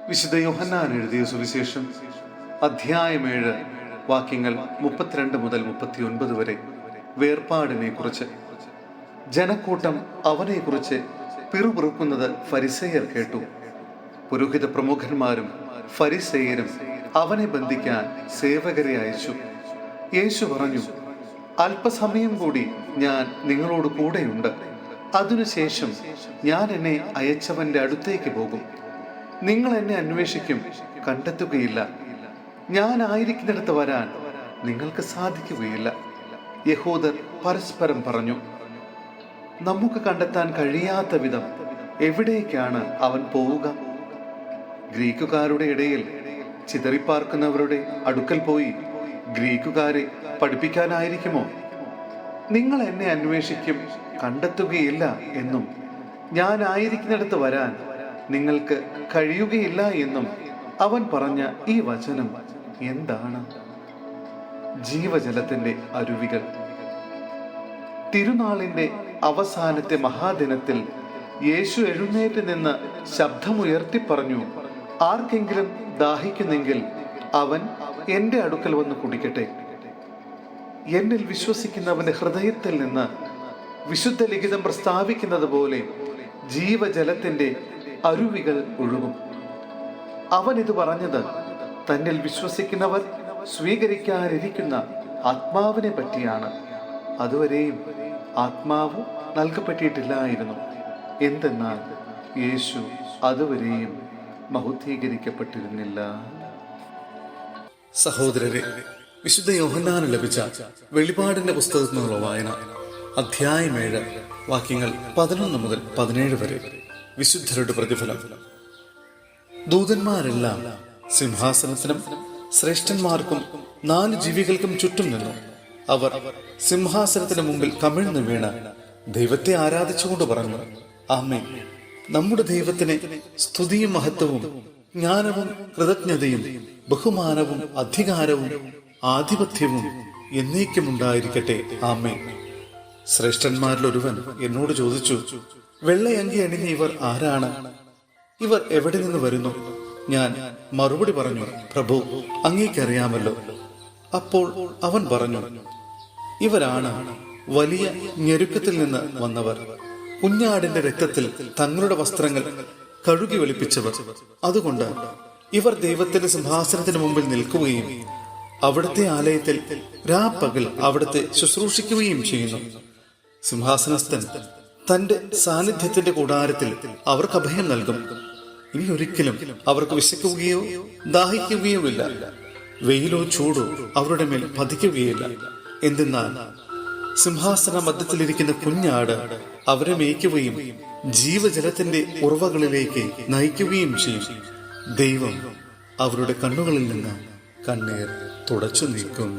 വിശുദ്ധ യോഹന്നാൻ എഴുതിയ സുവിശേഷം അധ്യായം 7 വാക്യങ്ങൾ 32 മുതൽ 39 വരെ വേർപാടിനെ കുറിച്ച്. ജനക്കൂട്ടം അവനെക്കുറിച്ച് പിറുപിറുക്കുന്നത് ഫരിസേയർ കേട്ടു. പുരോഹിത പ്രമുഖന്മാരും ഫരിസേയരും അവനെ ബന്ധിക്കാൻ സേവകരെ അയച്ചു. യേശു പറഞ്ഞു, അല്പസമയം കൂടി ഞാൻ നിങ്ങളോട് കൂടെയുണ്ട്. അതിനുശേഷം ഞാൻ എന്നെ അയച്ചവന്റെ അടുത്തേക്ക് പോകും. നിങ്ങൾ എന്നെ അന്വേഷിക്കും, കണ്ടെത്തുകയില്ല. ഞാൻ ആയിരിക്കുന്നിടത്ത് വരാൻ നിങ്ങൾക്ക് സാധിക്കുകയില്ല. യഹൂദർ പരസ്പരം പറഞ്ഞു, നമുക്ക് കണ്ടെത്താൻ കഴിയാത്ത വിധം എവിടേക്കാണ് അവൻ പോവുക? ഗ്രീക്കുകാരുടെ ഇടയിൽ ചിതറിപ്പാർക്കുന്നവരുടെ അടുക്കൽ പോയി ഗ്രീക്കുകാരെ പഠിപ്പിക്കാനായിരിക്കുമോ? നിങ്ങൾ എന്നെ അന്വേഷിക്കും, കണ്ടെത്തുകയില്ല എന്നും ഞാൻ ആയിരിക്കുന്നിടത്ത് വരാൻ നിങ്ങൾക്ക് കഴിയുകയില്ല എന്നും അവൻ പറഞ്ഞ ഈ വചനം എന്താണ്? ജീവജലത്തിന്റെ അരുവികൾ. തിരുനാളിന്റെ അവസാനത്തെ മഹാദിനത്തിൽ യേശു എഴുന്നേറ്റ് നിന്ന് ശബ്ദമുയർത്തി പറഞ്ഞു, ആർക്കെങ്കിലും ദാഹിക്കുന്നെങ്കിൽ അവൻ എൻ്റെ അടുക്കൽ വന്ന് കുടിക്കട്ടെ. എന്നിൽ വിശ്വസിക്കുന്നവന്റെ ഹൃദയത്തിൽ നിന്ന് വിശുദ്ധ ലിഖിതം പ്രസ്താവിക്കുന്നത് പോലെ ജീവജലത്തിന്റെ അരുവികൾ ഒഴുകും. അവൻ ഇത് പറഞ്ഞത് തന്നിൽ വിശ്വസിക്കുന്നവർ സ്വീകരിക്കാനിരിക്കുന്ന ആത്മാവിനെ പറ്റിയാണ്. അതുവരെയും ആത്മാവ് നൽകപ്പെട്ടിട്ടില്ലായിരുന്നു. എന്തെന്നാൽ യേശു അതുവരെയും മഹത്വീകരിക്കപ്പെട്ടിരുന്നില്ല. സഹോദരരെ, വിശുദ്ധ യോഹന്നാന് ലഭിച്ച വെളിപാടിന്റെ പുസ്തകത്തിൽ നിന്നുള്ള വായന അധ്യായം 7 വാക്യങ്ങൾ 11 മുതൽ 17 വരെ. വിശുദ്ധരുടെ പ്രതിഫലം. ദൂതന്മാരെല്ലാം സിംഹാസനത്തിനും ശ്രേഷ്ഠന്മാർക്കും 4 ജീവികൾക്കും ചുറ്റും നിന്നു. അവർ സിംഹാസനത്തിന് മുമ്പിൽ കമിഴ്ന്നു വീണ് ദൈവത്തെ ആരാധിച്ചുകൊണ്ട് പറഞ്ഞു, ആമേൻ. നമ്മുടെ ദൈവത്തിന് സ്തുതിയും മഹത്വവും ജ്ഞാനവും കൃതജ്ഞതയും ബഹുമാനവും അധികാരവും ആധിപത്യവും എന്നേക്കും ഉണ്ടായിരിക്കട്ടെ, ആമേൻ. ശ്രേഷ്ഠന്മാരിൽ ഒരുവൻ എന്നോട് ചോദിച്ചു, വെള്ളയങ്കി അണിഞ്ഞ ഇവർ ആരാണ്? ഇവർ എവിടെ നിന്ന് വരുന്നു? ഞാൻ മറുപടി പറഞ്ഞു, പ്രഭു, അങ്ങേക്കറിയാമല്ലോ. അപ്പോൾ അവൻ പറഞ്ഞു, ഇവരാണ് വലിയ ഞെരുക്കത്തിൽ നിന്ന് വന്നവർ. കുഞ്ഞാടിന്റെ രക്തത്തിൽ തങ്ങളുടെ വസ്ത്രങ്ങൾ കഴുകി വെളുപ്പിച്ചവർ. അതുകൊണ്ട് ഇവർ ദൈവത്തിന്റെ സിംഹാസനത്തിന് മുമ്പിൽ നിൽക്കുകയും അവിടുത്തെ ആലയത്തിൽ രാപ്പകൽ അവിടുത്തെ ശുശ്രൂഷിക്കുകയും ചെയ്യുന്നു. സിംഹാസനസ്ഥൻ തന്റെ സാന്നിധ്യത്തിന്റെ കൂടാരത്തിൽ അവർക്ക് അഭയം നൽകും. ഇനി ഒരിക്കലും അവർക്ക് വിശക്കുകയോ ദാഹിക്കുകയോ ഇല്ല. വെയിലോ ചൂടോ അവരുടെ മേൽ പതിക്കുകയില്ല. എന്തെന്നാൽ സിംഹാസന മധ്യത്തിലിരിക്കുന്ന കുഞ്ഞാട് അവരെ മേയ്ക്കുകയും ജീവജലത്തിന്റെ ഉറവകളിലേക്ക് നയിക്കുകയും ചെയ്യും. ദൈവം അവരുടെ കണ്ണുകളിൽ നിന്ന് കണ്ണീർ തുടച്ചു നീക്കും.